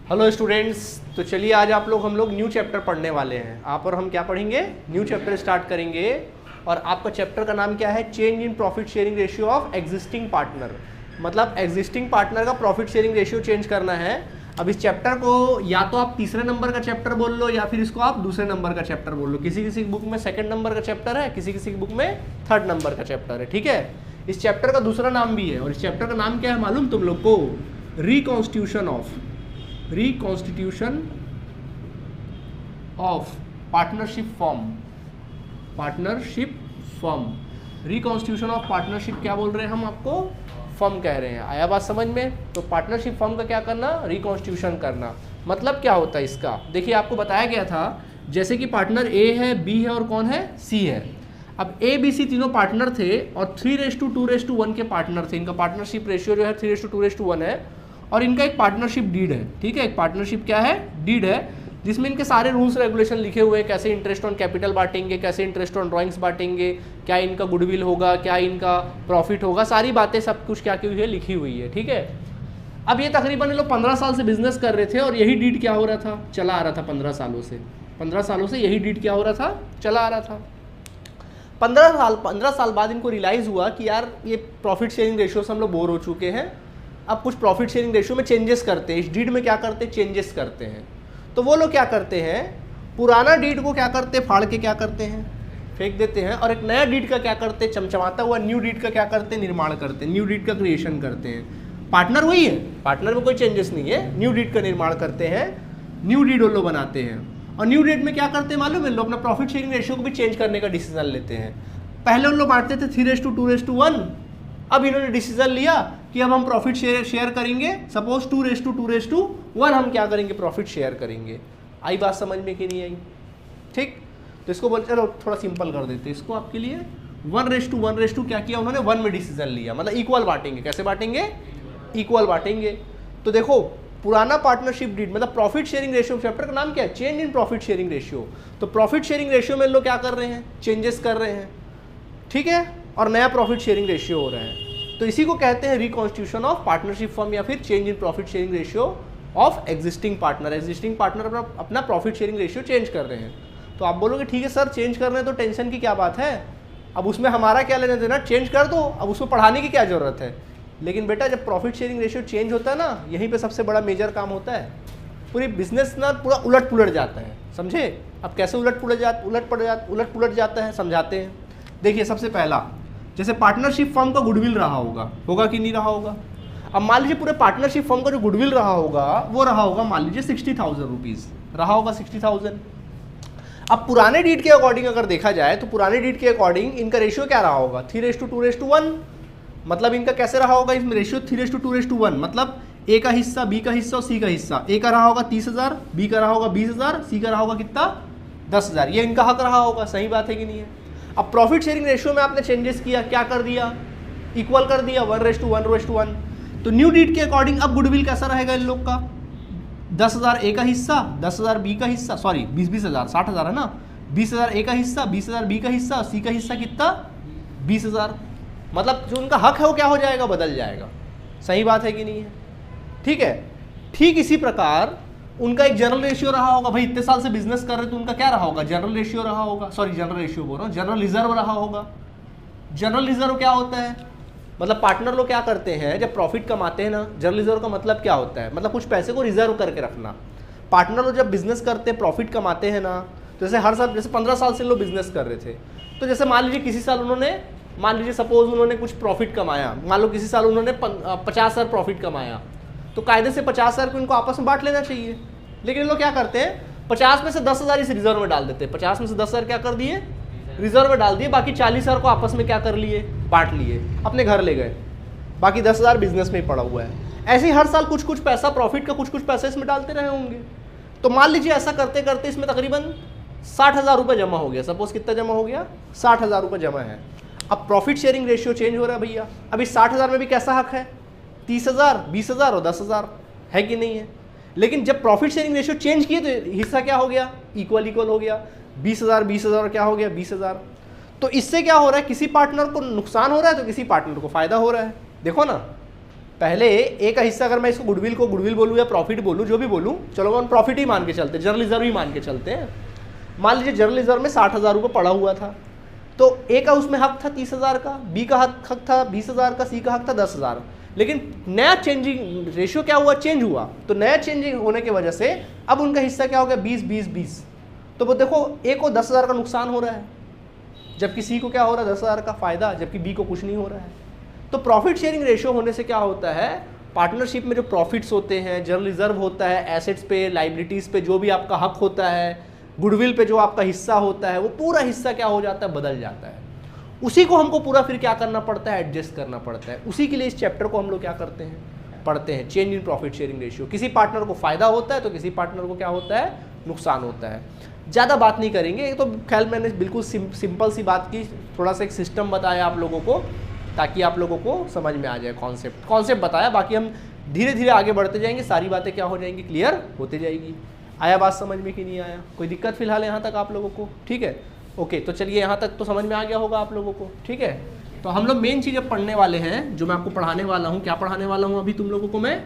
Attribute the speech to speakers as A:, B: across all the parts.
A: Hello students, तो चलिए आज हम लोग न्यू चैप्टर पढ़ने वाले हैं। आप और हम क्या पढ़ेंगे? न्यू चैप्टर स्टार्ट करेंगे। और आपका चैप्टर का नाम क्या है? Change in profit sharing ratio of existing partner. मतलब एग्जिस्टिंग पार्टनर का प्रॉफिट शेयरिंग रेशियो चेंज करना है। अब इस चैप्टर को या तो आप तीसरे नंबर का चैप्टर बोल लो या फिर इसको आप दूसरे नंबर का चैप्टर बोल लो। किसी किसी बुक में सेकंड नंबर का चैप्टर है, किसी किसी बुक में थर्ड नंबर का चैप्टर है। ठीक है, इस चैप्टर का दूसरा नाम भी है। और इस चैप्टर का नाम क्या है मालूम तुम लोग को? Reconstitution of partnership form. Reconstitution of partnership क्या बोल रहे हैं हम आपको? फर्म कह रहे हैं। आया बात समझ में? तो पार्टनरशिप फर्म का क्या करना? रिकॉन्स्टिट्यूशन करना। मतलब क्या होता है इसका? देखिए आपको बताया गया था जैसे कि पार्टनर ए है, बी है और कौन है? सी है। अब ए बी सी तीनों पार्टनर थे और 3:2:1 के पार्टनर थे। इनका पार्टनरशिप रेशियो जो है 3:2:1 है। और इनका एक पार्टनरशिप डीड है। ठीक है, एक पार्टनरशिप क्या है? डीड है, जिसमें इनके सारे रूल्स रेगुलेशन लिखे हुए हैं। कैसे इंटरेस्ट ऑन कैपिटल बांटेंगे, कैसे इंटरेस्ट ऑन ड्राइंग्स बांटेंगे, क्या इनका गुडविल होगा, क्या इनका प्रॉफिट होगा, सारी बातें सब कुछ क्या की हुई है? लिखी हुई है। ठीक है, अब ये तकरीबन ये लोग 15 साल से बिजनेस कर रहे थे और यही डीड क्या हो रहा था? चला आ रहा था 15 सालों से यही डीड क्या हो रहा था? चला आ रहा था। 15 साल बाद इनको रियलाइज़ हुआ कि यार ये प्रॉफिट शेयरिंग रेशियो से हम लोग बोर हो चुके हैं। अब कुछ प्रॉफिट शेयरिंग रेशियो में चेंजेस करते हैं। इस डीड में क्या करते हैं? चेंजेस करते हैं। तो वो लोग क्या करते हैं? पुराना डीड को क्या करते हैं? फाड़ के क्या करते हैं? फेंक देते हैं। और एक नया डीड का क्या करते हैं? चमचमाता हुआ न्यू डीड का क्या करते हैं? निर्माण करते हैं। न्यू डीड का क्रिएशन करते हैं। पार्टनर वही है, पार्टनर में कोई चेंजेस नहीं है। न्यू डीड का निर्माण करते हैं, न्यू डीड वो लोग बनाते हैं। और न्यू डीड में क्या करते हैं मालूम है? लोग अपना प्रॉफिट शेयरिंग रेशियो को भी चेंज करने का डिसीजन लेते हैं। पहले उन लोग बांटते थे 3:2:1। अब इन्होंने डिसीजन लिया कि अब हम प्रॉफिट शेयर करेंगे। सपोज 2:2:1 हम क्या करेंगे? प्रॉफिट शेयर करेंगे। आई बात समझ में कि नहीं आई? ठीक, तो इसको बोल चलो थोड़ा सिंपल कर देते हैं इसको आपके लिए। 1:1 क्या किया उन्होंने? 1 में डिसीजन लिया। मतलब इक्वल बांटेंगे। कैसे बांटेंगे? इक्वल बांटेंगे। तो देखो पुराना पार्टनरशिप डीड मतलब प्रॉफिट शेयरिंग रेशियो, चैप्टर का नाम क्या है? Change in profit sharing ratio. तो प्रॉफिट शेयरिंग रेशियो में लोग क्या कर रहे हैं? चेंजेस कर रहे हैं। ठीक है, और नया प्रॉफिट शेयरिंग रेशियो हो रहा है। तो इसी को कहते हैं रिकॉन्स्टिट्यूशन ऑफ पार्टनरशिप फर्म या फिर change in profit sharing ratio of existing partner. Existing partner अपना प्रॉफिट शेयरिंग रेशियो चेंज कर रहे हैं। तो आप बोलोगे ठीक है सर, चेंज कर रहे हैं तो टेंशन की क्या बात है? अब उसमें हमारा क्या लेना देना? चेंज कर दो, अब उसको पढ़ाने की क्या जरूरत है? लेकिन बेटा जब प्रॉफिट शेयरिंग रेशियो चेंज होता है ना, यहीं पे सबसे बड़ा मेजर काम होता है। पूरी बिजनेस ना पूरा उलट पुलट जाता है। समझे? अब कैसे उलट पुलट जाता है समझाते हैं। देखिए सबसे पहला, जैसे पार्टनरशिप फर्म का गुडविल रहा होगा कि नहीं रहा होगा? अब मान लीजिए पूरे पार्टनरशिप फर्म का जो गुडविल रहा होगा वो रहा होगा मान लीजिए 60,000 रुपीज़ रहा होगा। 60,000। अब पुराने डीड के अकॉर्डिंग अगर देखा जाए तो पुराने डीड के अकॉर्डिंग इनका रेशियो क्या रहा होगा? 3:2:1। मतलब इनका कैसे रहा होगा? इसमें रेशियो 3:2:1। मतलब ए का हिस्सा, बी का हिस्सा और सी का हिस्सा। ए का रहा होगा 30,000, बी का रहा होगा 20,000, सी का रहा होगा कितना? 10,000। ये इनका हक रहा होगा। सही बात है कि नहीं है? अब प्रॉफिट शेयरिंग रेशियो में आपने चेंजेस किया, क्या कर दिया? इक्वल कर दिया, 1:1:1। तो न्यू डीड के अकॉर्डिंग अब गुडविल कैसा रहेगा इन लोग का? 10,000 ए का हिस्सा, 10,000 बी का हिस्सा, सॉरी 20,000, 60,000 है ना। 20,000 ए का हिस्सा, 20,000 बी का हिस्सा, सी का हिस्सा कितना? 20,000। मतलब जो उनका हक है वो क्या हो जाएगा? बदल जाएगा। सही बात है कि नहीं है? ठीक है, ठीक इसी प्रकार उनका एक जनरल रेशियो रहा होगा। भाई इतने साल से बिजनेस कर रहे तो उनका क्या रहा होगा? जनरल रेशियो रहा होगा। सॉरी जनरल रेशियो बोल रहा हूँ, जनरल रिजर्व रहा होगा। जनरल रिजर्व क्या होता है? मतलब पार्टनर लोग क्या करते हैं जब प्रॉफिट कमाते हैं ना, जनरल रिजर्व का मतलब क्या होता है? मतलब कुछ पैसे को रिजर्व करके रखना। पार्टनर लोग जब बिजनेस करते हैं, प्रॉफिट कमाते हैं ना, तो जैसे हर साल, जैसे 15 साल से लोग बिजनेस कर रहे थे, तो जैसे मान लीजिए किसी साल उन्होंने, मान लीजिए सपोज उन्होंने कुछ प्रॉफिट कमाया, मान लो किसी साल उन्होंने 50,000 प्रॉफिट कमाया, तो कायदे से 50,000 को इनको आपस में बांट लेना चाहिए। लेकिन लोग क्या करते हैं? 50 में से 10,000 इस रिजर्व में डाल देते हैं। 50 में से 10,000 क्या कर दिए? रिजर्व में डाल दिए। बाकी 40,000 को आपस में क्या कर लिए? बांट लिए, अपने घर ले गए। बाकी 10,000 बिजनेस में ही पड़ा हुआ है। ऐसे ही हर साल कुछ कुछ पैसा प्रॉफिट का, कुछ कुछ पैसा इसमें डालते रहे होंगे। तो मान लीजिए ऐसा करते करते इसमें तकरीबन 60,000 रुपये जमा हो गया। सपोज कितना जमा हो गया? 60,000 रुपये जमा है। अब प्रॉफिट शेयरिंग रेशियो चेंज हो रहा है भैया। अब इस 60,000 में भी कैसा हक है? 30,000, 20,000 और 10,000 है कि नहीं है? लेकिन जब प्रॉफिट शेयरिंग रेशियो चेंज किए तो हिस्सा क्या हो गया? इक्वल हो गया। 20,000 क्या हो गया? 20,000। तो इससे क्या हो रहा है? किसी पार्टनर को नुकसान हो रहा है तो किसी पार्टनर को फायदा हो रहा है। देखो ना, पहले ए का हिस्सा अगर मैं इसको गुडविल बोलूँ या प्रॉफिट बोलूँ, जो भी बोलूँ, चलो हम प्रॉफिट ही मान के चलते हैं, जनरल रिजर्व ही मान के चलते हैं। मान लीजिए जनरल रिजर्व में 60,000 रुपये पड़ा हुआ था, तो ए का उसमें हक था 30,000 का, बी का हक था 20,000 का, सी का हक था 10,000। लेकिन नया चेंजिंग रेशियो क्या हुआ, चेंज हुआ, तो नया चेंजिंग होने की वजह से अब उनका हिस्सा क्या हो गया, 20-20-20। तो वो देखो ए को 10,000 का नुकसान हो रहा है, जबकि सी को क्या हो रहा है, 10,000 का फायदा, जबकि बी को कुछ नहीं हो रहा है। तो प्रॉफिट शेयरिंग रेशियो होने से क्या होता है, पार्टनरशिप में जो प्रॉफिट्स होते हैं, जनरल रिजर्व होता है, एसेट्स पे, लाइबिलिटीज़ पे जो भी आपका हक होता है, गुडविल पे जो आपका हिस्सा होता है, वो पूरा हिस्सा क्या हो जाता है, बदल जाता है। उसी को हमको पूरा फिर क्या करना पड़ता है, एडजस्ट करना पड़ता है। उसी के लिए इस चैप्टर को हम लोग क्या करते हैं, पढ़ते हैं, change in profit sharing ratio. किसी पार्टनर को फायदा होता है तो किसी पार्टनर को क्या होता है, नुकसान होता है। ज़्यादा बात नहीं करेंगे, तो ख्याल मैंने बिल्कुल सिंपल सी बात की, थोड़ा सा एक सिस्टम बताया आप लोगों को ताकि आप लोगों को समझ में आ जाए, कॉन्सेप्ट बताया। बाकी हम धीरे धीरे आगे बढ़ते जाएंगे, सारी बातें क्या हो जाएंगी, क्लियर होते जाएगी। आया बात समझ में कि नहीं आया, कोई दिक्कत फिलहाल यहाँ तक आप लोगों को, ठीक है, ओके। तो चलिए यहाँ तक तो समझ में आ गया होगा आप लोगों को, ठीक है। तो हम लोग मेन चीज़ें पढ़ने वाले हैं, जो मैं आपको पढ़ाने वाला हूँ। क्या पढ़ाने वाला हूँ अभी तुम लोगों को मैं,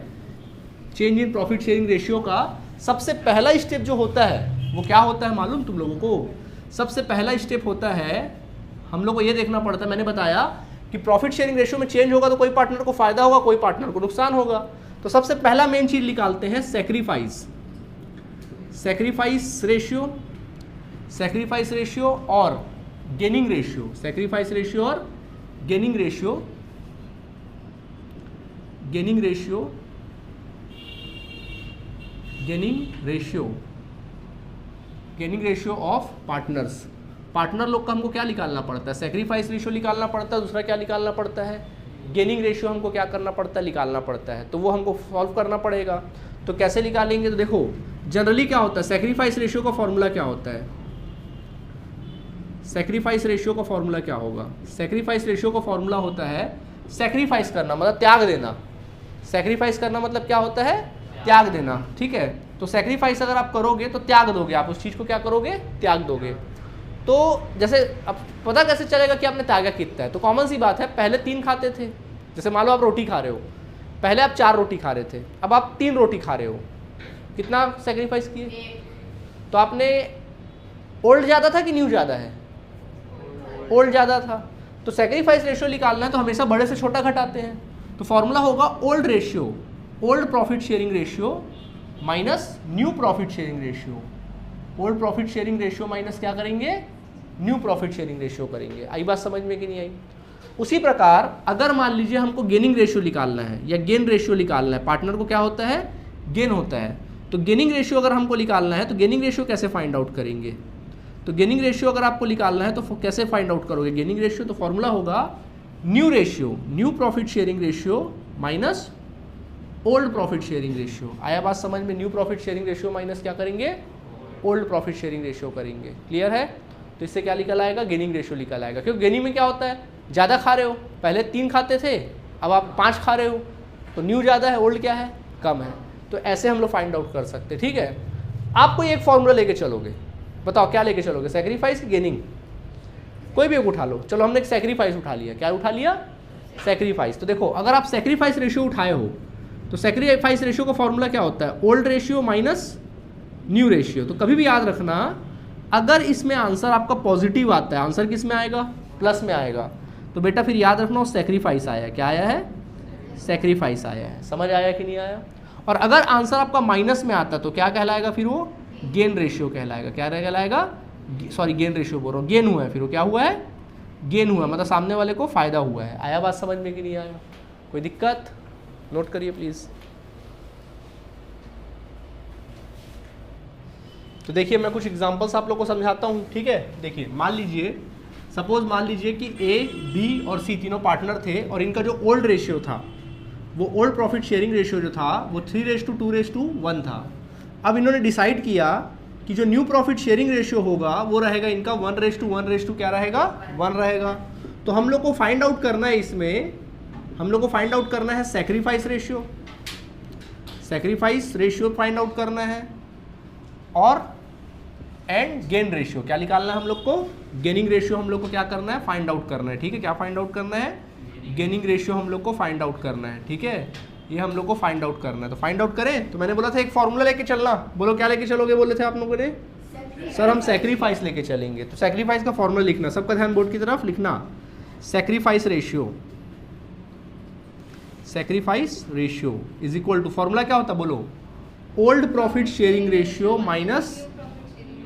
A: change in profit sharing ratio का सबसे पहला स्टेप जो होता है वो क्या होता है मालूम तुम लोगों को। सबसे पहला स्टेप होता है, हम लोग को ये देखना पड़ता है, मैंने बताया कि प्रॉफिट शेयरिंग रेशियो में चेंज होगा तो कोई पार्टनर को फायदा होगा, कोई पार्टनर को नुकसान होगा। तो सबसे पहला मेन चीज निकालते हैं सैक्रिफाइस रेशियो और गेनिंग रेशियो, सैक्रिफाइस रेशियो और gaining ratio of partners. Partner लोग का हमको क्या निकालना पड़ता है, सैक्रिफाइस रेशियो निकालना पड़ता है, दूसरा क्या निकालना पड़ता है, गेनिंग रेशियो हमको क्या करना पड़ता है, निकालना पड़ता है। तो वो हमको सॉल्व करना पड़ेगा। तो कैसे निकालेंगे, तो देखो जनरली क्या होता है, सैक्रिफाइस रेशियो का फॉर्मूला क्या होता है, सैक्रिफाइस रेशियो का फॉर्मूला क्या होगा, सैक्रिफाइस रेशियो का फॉर्मूला होता है, सैक्रिफाइस करना मतलब त्याग देना, सैक्रिफाइस करना मतलब क्या होता है, त्याग देना, ठीक है। तो सैक्रिफाइस अगर आप करोगे तो त्याग दोगे, आप उस चीज़ को क्या करोगे, त्याग दोगे। तो जैसे अब पता कैसे चलेगा कि आपने त्यागा कितना है, तो कॉमन सी बात है, पहले 3 खाते थे, जैसे मान लो आप रोटी खा रहे हो, पहले आप 4 रोटी खा रहे थे, अब आप 3 रोटी खा रहे हो, कितना सैक्रिफाइस किए, तो आपने ओल्ड ज़्यादा था कि न्यू ज़्यादा है, ओल्ड ज़्यादा था। तो सैक्रिफाइस रेशियो निकालना है तो हमेशा बड़े से छोटा घटाते हैं, तो फॉर्मूला होगा old ratio, old profit sharing ratio minus new profit sharing ratio, old profit sharing ratio minus क्या करेंगे, न्यू प्रॉफिट शेयरिंग रेशियो करेंगे। आई बात समझ में कि नहीं आई। उसी प्रकार अगर मान लीजिए हमको गेनिंग रेशियो निकालना है या गेन रेशियो निकालना है, पार्टनर को क्या होता है, गेन होता है, तो गेनिंग रेशियो अगर हमको निकालना है तो गेनिंग रेशियो कैसे फाइंड आउट करेंगे, तो गेनिंग रेशियो अगर आपको निकालना है तो कैसे फाइंड आउट करोगे गेनिंग रेशियो, तो फॉर्मूला होगा new ratio, new profit sharing ratio minus old profit sharing ratio. आया बात समझ में, new profit sharing ratio minus क्या करेंगे, ओल्ड प्रॉफिट शेयरिंग रेशियो करेंगे, क्लियर है। तो इससे क्या निकल आएगा, गेनिंग रेशियो निकल आएगा, क्योंकि गेनिंग में क्या होता है, ज़्यादा खा रहे हो, पहले 3 खाते थे अब आप 5 खा रहे हो, तो न्यू ज़्यादा है, ओल्ड क्या है, कम है। तो ऐसे हम लोग फाइंड आउट कर सकते हैं, ठीक है। आप कोई एक फॉर्मूला लेके चलोगे, बताओ क्या लेके चलोगे, सैक्रिफाइस की गेनिंग, कोई भी एक उठा लो। चलो हमने एक सैक्रिफाइस उठा लिया, क्या उठा लिया, सैक्रिफाइस। तो देखो अगर आप सैक्रिफाइस रेशियो उठाए हो तो सैक्रिफाइस रेशियो का फॉर्मूला क्या होता है, old ratio minus new ratio. तो कभी भी याद रखना, अगर इसमें आंसर आपका पॉजिटिव आता है, आंसर किस में आएगा, प्लस में आएगा, तो बेटा फिर याद रखना वो सैक्रिफाइस आया है, क्या आया है, सैक्रिफाइस आया है। समझ आया कि नहीं आया। और अगर आंसर आपका माइनस में आता है तो क्या कहलाएगा, फिर वो गेन रेशियो कहलाएगा। क्या कहलाएगा, सॉरी गेन रेशियो बोल रहा हूँ, गेन हुआ है, फिर वो क्या हुआ है, गेन हुआ, मतलब सामने वाले को फायदा हुआ है। आया बात समझ में कि नहीं आया, कोई दिक्कत, नोट करिए प्लीज़। तो देखिए मैं कुछ एग्जांपल्स आप लोगों को समझाता हूँ, ठीक है। देखिए मान लीजिए, सपोज मान लीजिए कि ए, बी और सी तीनों पार्टनर थे और इनका जो ओल्ड रेशियो था, वो ओल्ड प्रॉफिट शेयरिंग रेशियो जो था वो 3:2:1 था। अब इन्होंने डिसाइड किया कि जो न्यू प्रॉफिट शेयरिंग रेशियो होगा वो रहेगा इनका 1:1 क्या रहेगा, 1 रहेगा। तो हम लोग को फाइंड आउट करना है, इसमें हम लोग को फाइंड आउट करना है sacrifice ratio, sacrifice ratio find out करना है, और एंड गेन रेशियो क्या निकालना है हम लोग को, गेनिंग रेशियो हम लोग को क्या करना है, फाइंड आउट करना है, ठीक है। क्या फाइंड आउट करना है, गेनिंग रेशियो हम लोग को फाइंड आउट करना है, ठीक है, ये हम लोग को फाइंड आउट करना है। तो फाइंड आउट करें, तो मैंने बोला था एक फॉर्मूला लेके चलना, बोलो क्या लेके चलोगे, बोले थे आप लोगों ने, सर हम सेक्रीफाइस लेके चलेंगे। तो सेक्रीफाइस का फॉर्मूला लिखना, सबका ध्यान बोर्ड की तरफ लिखना, sacrifice ratio, sacrifice ratio is equal to, formula क्या होता है बोलो, old profit sharing ratio minus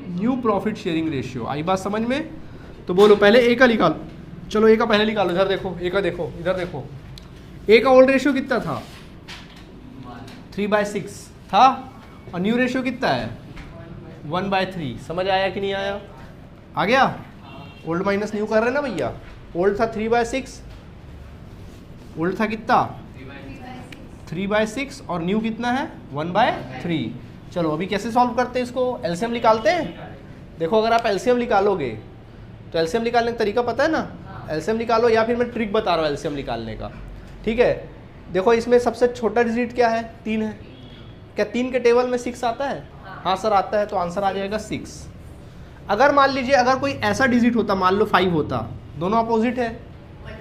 A: new profit sharing ratio. आई बात समझ में? तो बोलो पहले ए का निकालो, चलो ए का पहले निकालो, इधर देखो, ए का देखो, इधर देखो, ए का ओल्ड रेशियो कितना था, 3/6 था, और न्यू रेशियो कितना है, 1/3। समझ आया कि नहीं आया? आ गया? ओल्ड माइनस न्यू कर रहे हैं ना भैया, ओल्ड था 3/6, ओल्ड था कितना 3/6 और न्यू कितना है 1/3। चलो अभी कैसे सॉल्व करते हैं इसको, एलसीएम निकालते हैं। देखो अगर आप एलसीएम निकालोगे तो एलसीएम निकालने का तरीका पता है ना, एलसीएम निकालो, या फिर मैं ट्रिक बता रहा हूँ एलसीएम निकालने का, ठीक है। देखो इसमें सबसे छोटा डिजिट क्या है, 3 है, क्या 3 के टेबल में 6 आता है? हाँ सर आता है, तो आंसर आ जाएगा 6। अगर मान लीजिए अगर कोई ऐसा डिजिट होता, मान लो 5 होता, दोनों अपोजिट है,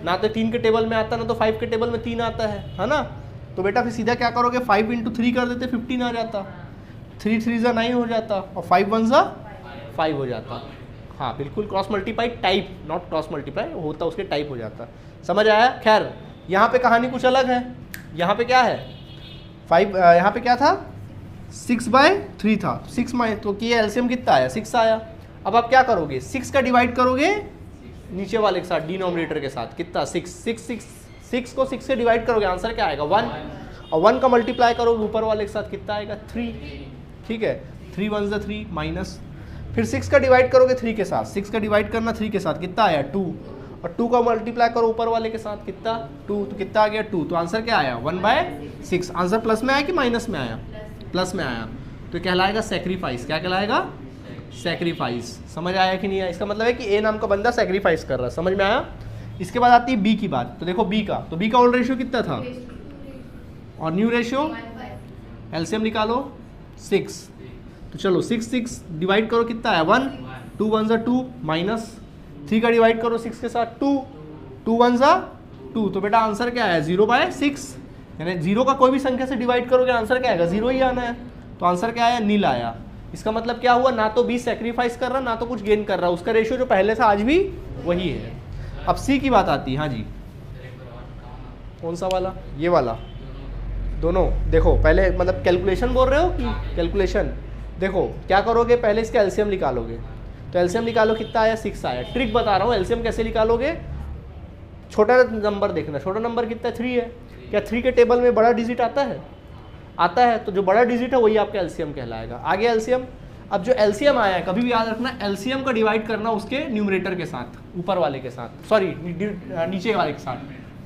A: ना तो 3 के टेबल में आता, ना तो 5 के टेबल में 3 आता है ना, तो बेटा फिर सीधा क्या करोगे, 5 × 3 कर देते, 15 आ जाता, 3 3 ज़ा 9 हो जाता, और 5 1 ज़ा 5 हो जाता। हाँ बिल्कुल, cross multiply type, not cross multiply होता, उसके टाइप हो जाता। समझ आया? खैर यहाँ पे कहानी कुछ अलग है, यहाँ पे क्या है 5, यहाँ पे क्या था 6/3 था, 6 में तो कि एलसीएम कितना आया 6 आया। अब आप क्या करोगे, 6 का डिवाइड करोगे नीचे वाले के साथ, डिनोमिनेटर के साथ, कितना 6 को 6 से डिवाइड करोगे, आंसर क्या आएगा 1, और 1 का मल्टीप्लाई करोगे ऊपर वाले के साथ, कितना आएगा 3, ठीक है, 3 1 ज़ा 3 माइनस, फिर 6 का डिवाइड करोगे 3 के साथ, 6 का डिवाइड करना 3 के साथ, कितना आया 2, और 2 का मल्टीप्लाई करो ऊपर वाले के साथ, कितना 2, तो कितना आ गया 2, तो आंसर क्या आया 1/6। आंसर प्लस में आया कि माइनस में आया, प्लस में आया, तो कहलाएगा सेक्रीफाइस। क्या कहलाएगा, सेक्रीफाइस। समझ आया कि नहीं आया? इसका मतलब है कि ए नाम का बंदा सेक्रीफाइस कर रहा है, समझ में आया? इसके बाद आती है बी की बात। तो देखो बी का, तो बी का ओल्ड रेशियो कितना था और न्यू रेशियो, एलसीएम निकालो 6, तो चलो 6 डिवाइड करो, कितना है 1, 2 1 ज़ा 2 माइनस, 3 का डिवाइड करो 6 के साथ 2, 2 1 ज़ा 2, तो बेटा आंसर क्या है 0/6, यानी 0 का कोई भी संख्या से डिवाइड करोगे आंसर क्या आएगा 0 ही आना है, तो आंसर क्या आया नील आया। इसका मतलब क्या हुआ, ना तो बी सेक्रीफाइस कर रहा, ना तो कुछ गेन कर रहा, उसका रेशियो जो पहले था आज भी वही है। अब सी की बात आती है, हाँ जी कौन सा वाला, ये वाला, दोनों देखो पहले, मतलब कैलकुलेशन बोल रहे हो कि कैलकुलेशन, देखो क्या करोगे, पहले इसका एलसीएम निकालोगे, तो एलसीएम निकालो, कितना आया 6 आया। ट्रिक बता रहा हूँ, एलसीएम कैसे निकालोगे, छोटा नंबर देखना, छोटा नंबर कितना 3 है, क्या 3 के टेबल में बड़ा डिजिट आता है, आता है, तो जो बड़ा डिजिट है वही आपका एलसीएम कहलाएगा। आगे एलसीएम, अब जो एलसीएम आया है कभी भी याद रखना, एलसीएम का डिवाइड करना उसके न्यूमरेटर के साथ, ऊपर वाले के साथ, सॉरी नीचे वाले के साथ,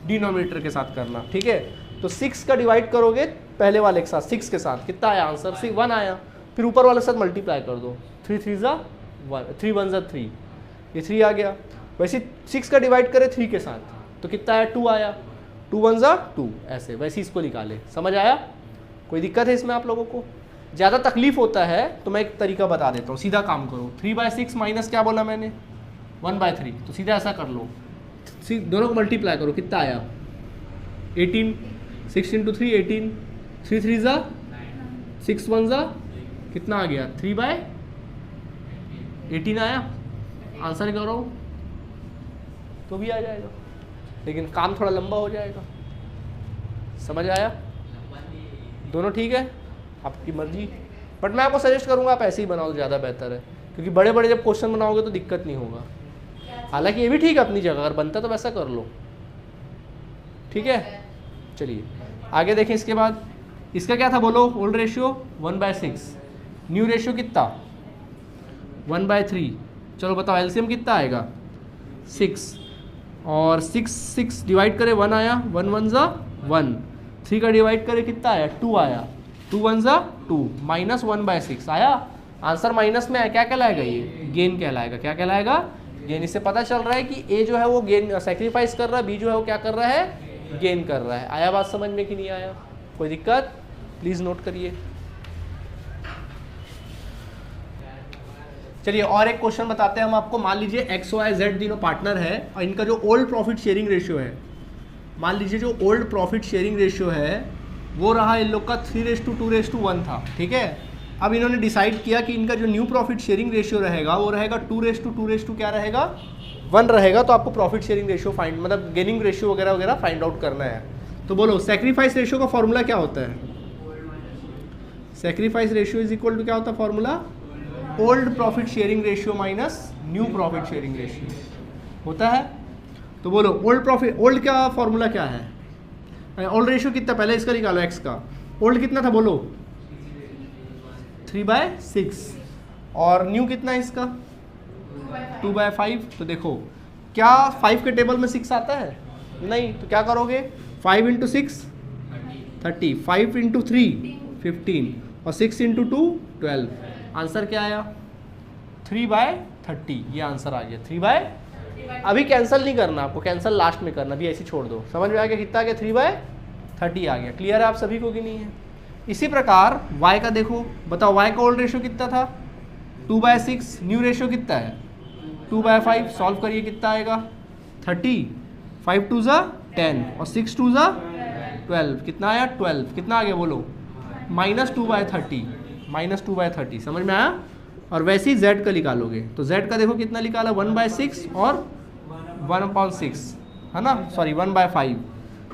A: डिनोमिनेटर के साथ करना, ठीक है। तो 6 का डिवाइड करोगे पहले वाले के साथ, 6 के साथ, कितना आया आंसर 1 आया, फिर ऊपर वाले के साथ मल्टीप्लाई कर दो, 3 3 ज़ा 1, 3 1 ज़ा 3, ये 3 आ गया। वैसे 6 का डिवाइड करें 3 के साथ, तो कितना आया 2 आया, 2 1 ज़ा 2, ऐसे वैसे इसको निकाले। समझ आया? कोई दिक्कत है इसमें आप लोगों को? ज़्यादा तकलीफ होता है तो मैं एक तरीका बता देता हूँ, सीधा काम करो, 3/6 माइनस क्या बोला मैंने 1/3, तो सीधा ऐसा कर लो, दोनों को मल्टीप्लाई करो, कितना आया 18, 6 × 3 18, 3 3 ज़ा 6 1 ज़ा कितना आ गया 3/18 आया, आंसर करो तो भी आ जाएगा, लेकिन काम थोड़ा लंबा हो जाएगा। समझ आया? दोनों ठीक है, आपकी मर्जी, बट मैं आपको सजेस्ट करूंगा आप ऐसे ही बनाओ, ज़्यादा बेहतर है, क्योंकि बड़े बड़े जब क्वेश्चन बनाओगे तो दिक्कत नहीं होगा। हालांकि ये भी ठीक है अपनी जगह, अगर बनता तो वैसा कर लो, ठीक है। चलिए आगे देखें, इसके बाद इसका क्या था बोलो, ओल्ड रेशियो 1/6, न्यू रेशियो कितना 1/3। चलो बताओ एलसीएम कितना आएगा 6, और 6 डिवाइड करे 1 आया, 1 1 ज़ा 1, 3 का डिवाइड करे कितना आया 2 आया, 2 1 ज़ा 2 माइनस 1/6 आया, आंसर माइनस में आया, क्या कहलाएगा ये गेन कहलाएगा। क्या कहलाएगा गेन। इससे पता चल रहा है कि ए जो है वो गेन सेक्रीफाइस कर रहा है, बी जो है वो क्या कर रहा है गेन कर रहा है। आया बात समझ में कि नहीं आया? कोई दिक्कत? प्लीज़ नोट करिए। चलिए और एक क्वेश्चन बताते हैं हम आपको। मान लीजिए XYZ तीनों पार्टनर है और इनका जो ओल्ड प्रॉफिट शेयरिंग रेशियो है मान लीजिए जो ओल्ड प्रॉफिट शेयरिंग रेशियो है वो रहा इन लोग का 3:2:1 था, ठीक है। अब इन्होंने डिसाइड किया कि इनका जो न्यू प्रॉफिट शेयरिंग रेशियो रहेगा वो रहेगा 2:2 क्या रहेगा 1 रहेगा। तो आपको प्रॉफिट शेयरिंग रेशियो फाइंड मतलब गेनिंग रेशियो वगैरह वगैरह फाइंड आउट करना है। तो बोलो सेक्रीफाइस रेशियो का फॉर्मूला क्या होता है? Sacrifice ratio is equal to क्या होता है formula? Old profit sharing ratio minus new profit sharing ratio होता है। तो बोलो ओल्ड का फॉर्मूला क्या है? ओल्ड रेशियो कितना पहले इसका निकालो एक्स का। ओल्ड कितना था बोलो? 3/6 और न्यू कितना है इसका? 2/5। तो देखो क्या 5 के टेबल में 6 आता है? नहीं। तो क्या करोगे? 5 × 6 30, 5 × 3 15 और 6 × 2 12। आंसर क्या आया? 3/30। ये आंसर आ गया 3/। अभी कैंसिल नहीं करना आपको, कैंसिल लास्ट में करना, अभी ऐसे छोड़ दो। समझ में आ गया कितना आ गया? 3/30 आ गया। क्लियर है आप सभी को कि नहीं है? इसी प्रकार y का देखो, बताओ y का ओल्ड रेशियो कितना था? 2/6। न्यू रेशियो कितना है? 2/5। सॉल्व करिए कितना आएगा? 30। 5 2 10 और 6 2 12। कितना आया? 12। कितना आ गया बोलो? -2/30। -2/30 समझ में आया? और वैसे ही z का निकालोगे तो z का देखो कितना निकाला? 1/6 और 1/6 है ना, सॉरी 1/5।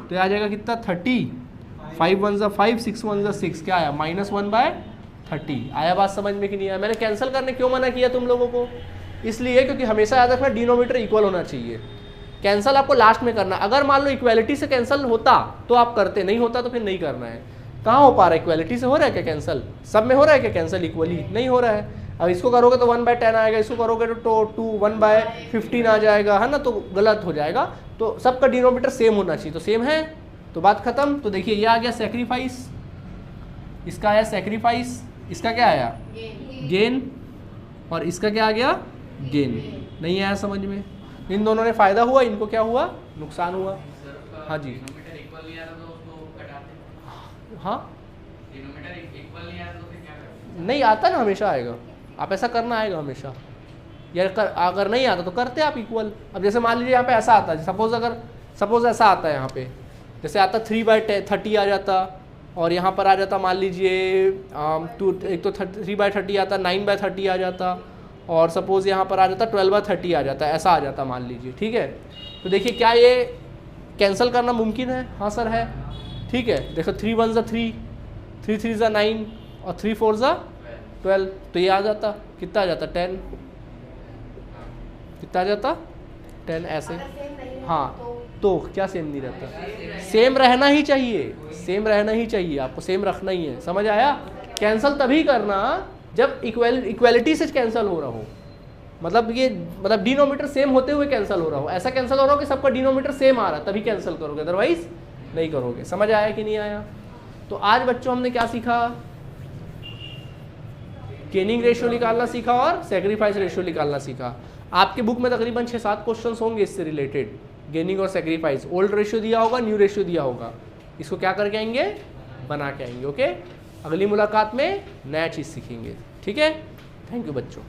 A: तो आ जाएगा कितना? 30। 5 1 5, 6 1 6। क्या आया? -1/30। आया बात समझ में कि नहीं आया? मैंने कैंसिल करने क्यों मना किया तुम लोगों को? इसलिए क्योंकि हमेशा याद रखना डिनोमिनेटर इक्वल होना चाहिए। कैंसिल आपको लास्ट में करना। अगर मान लो इक्वालिटी से कैंसिल होता तो आप करते, नहीं होता तो फिर नहीं करना है। कहाँ हो पा रहा है? इक्वालिटी से हो रहा है क्या कैंसिल? सब में हो रहा है क्या कैंसिल? इक्वली नहीं हो रहा है। अब इसको करोगे तो 1/10 आएगा, इसको करोगे तो 1/15 आ जाएगा, है ना, तो गलत हो जाएगा। तो सबका डिनोमिनेटर सेम होना चाहिए। तो सेम है तो बात खत्म। तो देखिए ये आ गया सेक्रीफाइस, इसका आया सेक्रीफाइस, इसका क्या आया? गेन, और इसका क्या आ गया? गेन। नहीं आया समझ में? इन दोनों ने फायदा हुआ, इनको क्या हुआ? नुकसान हुआ। हाँ जी हाँ नहीं आता ना, हमेशा आएगा। आप ऐसा करना आएगा हमेशा। यार अगर नहीं आता तो करते आप इक्वल। अब जैसे मान लीजिए यहाँ पे ऐसा आता है, सपोज ऐसा आता है यहाँ पे, जैसे आता 3/30 आ जाता और यहाँ पर आ जाता मान लीजिए एक तो 3/30 आता, 9/30 आ जाता और सपोज यहाँ पर आ जाता 12/30 आ जाता, ऐसा आ जाता मान लीजिए। ठीक है, तो देखिए क्या ये कैंसिल करना मुमकिन है? हाँ सर है। ठीक है, देखो 3 1 3, 3 3 9 और 3 4 12। तो ये आ जाता कितना आ जाता? 10। कितना आ जाता? 10 ऐसे। हाँ तो क्या सेम नहीं रहता? सेम रहना ही चाहिए, सेम रहना ही चाहिए, आपको सेम रखना ही है। समझ आया? कैंसिल तभी करना जब इक्वालिटी से कैंसिल हो रहा हो, मतलब ये मतलब डिनोमीटर सेम होते हुए कैंसिल हो रहा हो। ऐसा कैंसिल हो रहा हो कि सबका डिनोमीटर सेम आ रहा है, तभी कैंसिल करोगे, अदरवाइज नहीं करोगे। समझ आया कि नहीं आया? तो आज बच्चों हमने क्या सीखा? गेनिंग रेशियो निकालना सीखा और सेक्रीफाइस रेशियो निकालना सीखा। आपके बुक में तकरीबन 6-7 क्वेश्चंस होंगे इससे रिलेटेड, गेनिंग और सेक्रीफाइस। ओल्ड रेशियो दिया होगा, न्यू रेशियो दिया होगा, इसको क्या करके आएंगे? बना के आएंगे। ओके, अगली मुलाकात में नया चीज़ सीखेंगे। ठीक है, थैंक यू बच्चों।